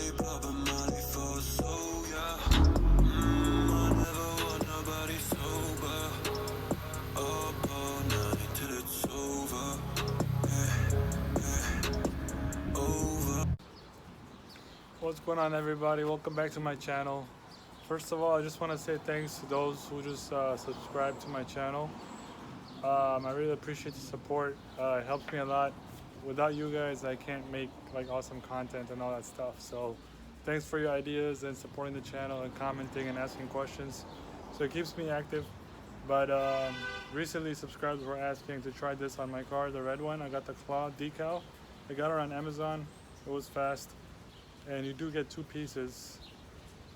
Shorty poppin' Molly for so yeah. I never want nobody sober. Up all night till it's over. Over. What's going on, everybody? Welcome back to my channel. First of all, I just want to say thanks to those who just subscribed to my channel. I really appreciate the support. It helps me a lot. Without you guys, I can't make like awesome content and all that stuff. So thanks for your ideas and supporting the channel and commenting and asking questions. So it keeps me active. But recently subscribers were asking to try this on my car, the red one. I got the claw decal. I got it on Amazon. It was fast. And you do get two pieces.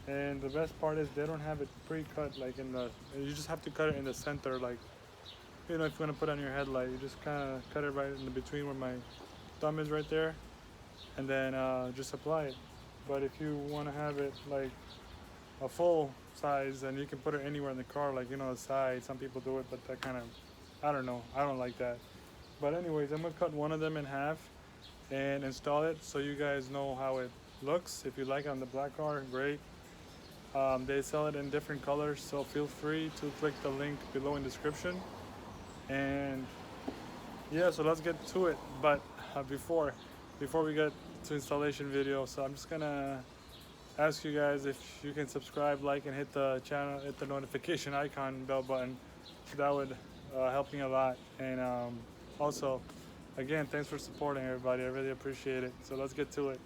And the best part is they don't have it pre-cut, like in the, you just have to cut it in the center, like, you know, if you want to put on your headlight, you just kind of cut it right in the between where my thumb is right there, and then just apply it. But if you want to have it like a full size, then you can put it anywhere in the car, like, you know, the side. Some people do it, but that kind of, I don't know, I don't like that. But anyways, I'm gonna cut one of them in half and install it so you guys know how it looks. If you like it on the black car, great. They sell it in different colors, so feel free to click the link below in description. And yeah, so let's get to it. But before we get to installation video, so I'm just gonna ask you guys if you can subscribe, like, and hit the channel, hit the notification icon, bell button. That would help me a lot. And also, again, thanks for supporting, everybody. I really appreciate it. So let's get to it.